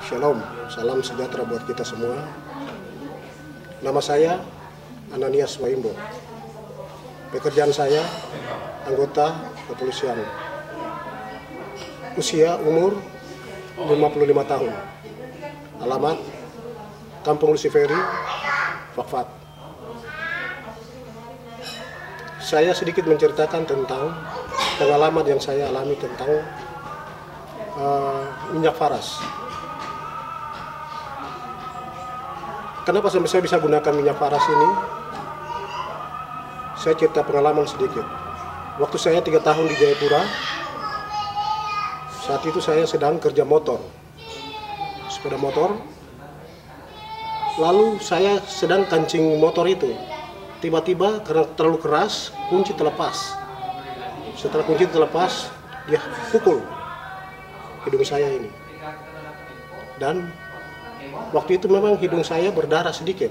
Shalom, salam sejahtera buat kita semua. Nama saya Ananias Waimbo. Pekerjaan saya anggota kepolisian. Usia umur 55 tahun. Alamat Kampung Luciferi, Fakfak. Saya sedikit menceritakan tentang pengalaman yang saya alami tentang minyak faras. Kenapa sampai saya bisa gunakan minyak faras ini? Saya cerita pengalaman sedikit. Waktu saya 3 tahun di Jayapura, saat itu saya sedang kerja motor, sepeda motor. Lalu saya sedang kancing motor itu. Tiba-tiba karena terlalu keras, kunci terlepas. Setelah kunci terlepas, dia pukul hidung saya ini. Dan waktu itu memang hidung saya berdarah sedikit.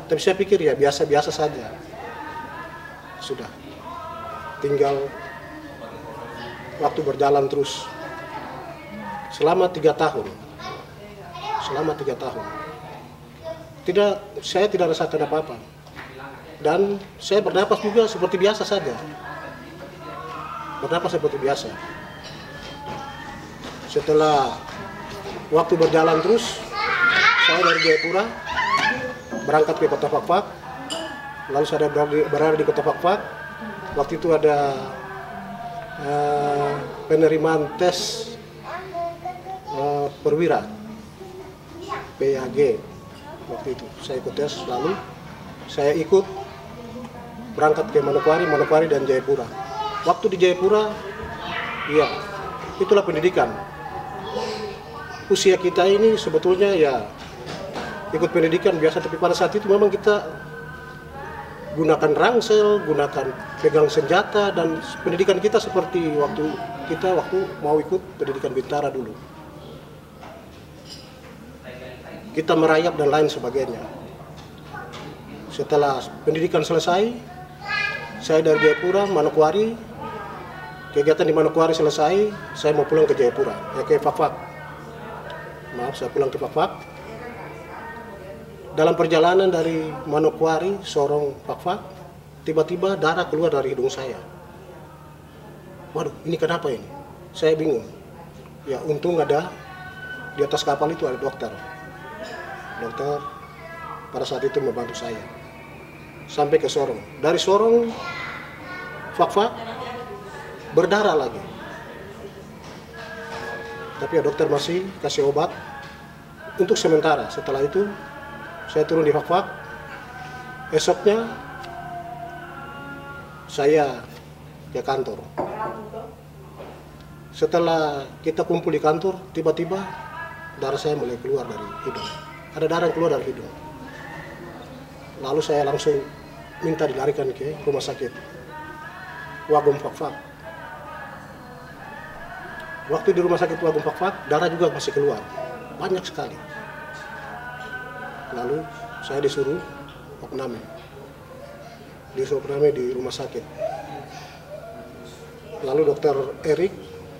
Tapi saya pikir ya biasa-biasa saja. Sudah. Tinggal waktu berjalan terus. Selama 3 tahun. Saya tidak rasakan apa-apa. Dan saya bernapas juga seperti biasa saja. Setelah waktu berjalan terus, saya dari Jayapura berangkat ke kota Fakfak. Lalu saya berada di kota Fakfak. Waktu itu ada penerimaan tes perwira PAG. Waktu itu saya ikut tes, lalu saya ikut berangkat ke Manokwari dan Jayapura. Waktu di Jayapura, ya itulah pendidikan. Usia kita ini sebetulnya ya ikut pendidikan biasa, tapi pada saat itu memang kita gunakan rangsel, gunakan pegang senjata, dan pendidikan kita seperti waktu mau ikut pendidikan bintara dulu. Kita merayap dan lain sebagainya. Setelah pendidikan selesai, saya dari Jayapura, Manokwari, kegiatan di Manokwari selesai, saya mau pulang ke Jayapura, ke Fakfak. Saya pulang ke Fakfak. Dalam perjalanan dari Manokwari, Sorong, Fakfak, tiba-tiba darah keluar dari hidung saya. Waduh, ini kenapa ini? Saya bingung. Ya, untung ada di atas kapal itu ada dokter. Dokter pada saat itu membantu saya. Sampai ke Sorong. Dari Sorong, Fakfak, berdarah lagi. Tapi ya dokter masih kasih obat untuk sementara. Setelah itu saya turun di Fakfak. Esoknya saya ke kantor. Setelah kita kumpul di kantor, tiba-tiba darah saya mulai keluar dari hidung. Ada darah yang keluar dari hidung. Lalu saya langsung minta dilarikan ke rumah sakit Wagum Fakfak. Waktu di rumah sakit Wagum Fakfak, darah juga masih keluar. Banyak sekali. Lalu saya disuruh opname. Disuruh opname di rumah sakit. Lalu dokter Erik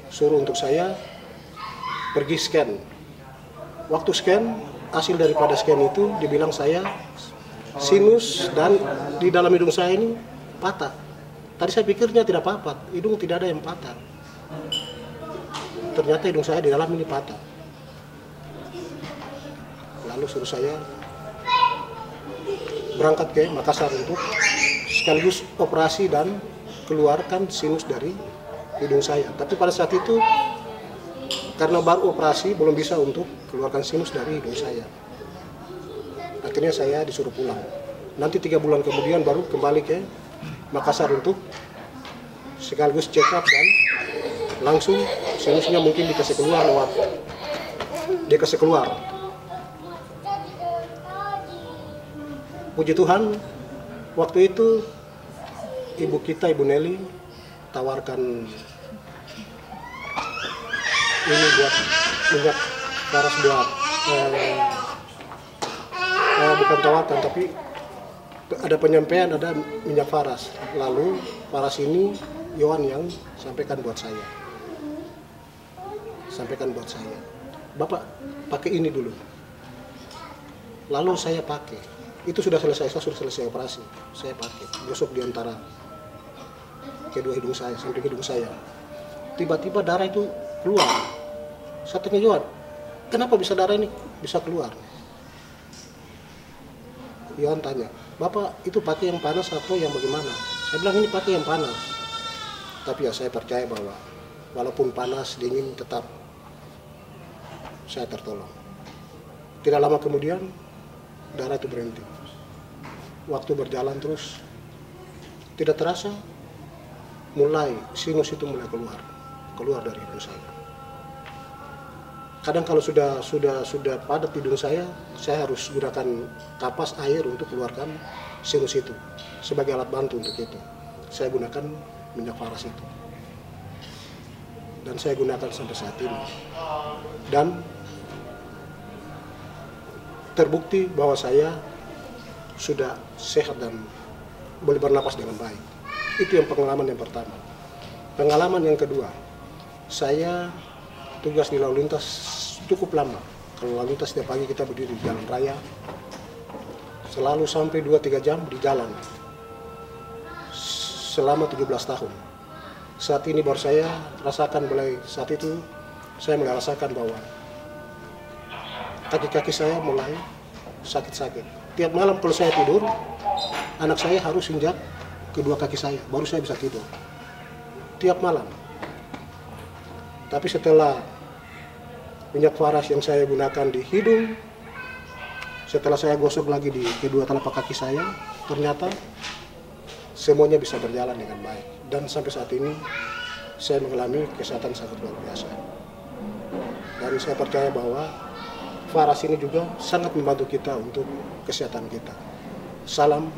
suruh untuk saya pergi scan. Waktu scan, hasil daripada scan itu dibilang saya sinus dan di dalam hidung saya ini patah. Tadi saya pikirnya tidak apa-apa, hidung tidak ada yang patah. Ternyata hidung saya di dalam ini patah. Lalu suruh saya berangkat ke Makassar untuk sekaligus operasi dan keluarkan sinus dari hidung saya. Tapi pada saat itu karena baru operasi belum bisa untuk keluarkan sinus dari hidung saya. Akhirnya saya disuruh pulang. Nanti 3 bulan kemudian baru kembali ke Makassar untuk sekaligus check up dan langsung sinusnya mungkin dikasih keluar. Puji Tuhan, waktu itu ibu kita, Ibu Nelly, tawarkan ini buat minyak faras buat bukan tawarkan, tapi ada penyampaian ada minyak faras. Lalu faras ini Yohan yang sampaikan buat saya. Bapak pakai ini dulu. Lalu saya pakai. Itu sudah selesai, saya sudah selesai operasi. Saya pakai, gosok di antara kedua hidung saya, samping hidung saya. Tiba-tiba darah itu keluar. Saya tanya Yohan, kenapa bisa darah ini bisa keluar? Yohan tanya, Bapak itu pakai yang panas atau yang bagaimana? Saya bilang ini pakai yang panas. Tapi ya saya percaya bahwa walaupun panas, dingin, tetap saya tertolong. Tidak lama kemudian darah itu berhenti. Waktu berjalan terus, tidak terasa mulai sinus itu mulai keluar dari hidung saya. Kadang kalau sudah padat hidung saya harus gunakan kapas air untuk keluarkan sinus itu sebagai alat bantu untuk itu. Saya gunakan minyak faras itu, dan saya gunakan sampai saat ini. Dan terbukti bahwa saya sudah sehat dan boleh bernapas dengan baik. Itu yang pengalaman yang pertama. Pengalaman yang kedua, saya tugas di lalu lintas cukup lama. Kalau lalu lintas setiap pagi kita berdiri di jalan raya, selalu sampai 2-3 jam di jalan selama 17 tahun. Saat ini baru saya rasakan, mulai saat itu saya mulai rasakan bahwa kaki-kaki saya mulai sakit-sakit. Tiap malam kalau saya tidur, anak saya harus injak kedua kaki saya, baru saya bisa tidur. Tiap malam. Tapi setelah minyak faras yang saya gunakan di hidung, setelah saya gosok lagi di kedua telapak kaki saya, ternyata semuanya bisa berjalan dengan baik. Dan sampai saat ini saya mengalami kesehatan sangat luar biasa. Dan saya percaya bahwa faras ini juga sangat membantu kita untuk kesehatan kita. Salam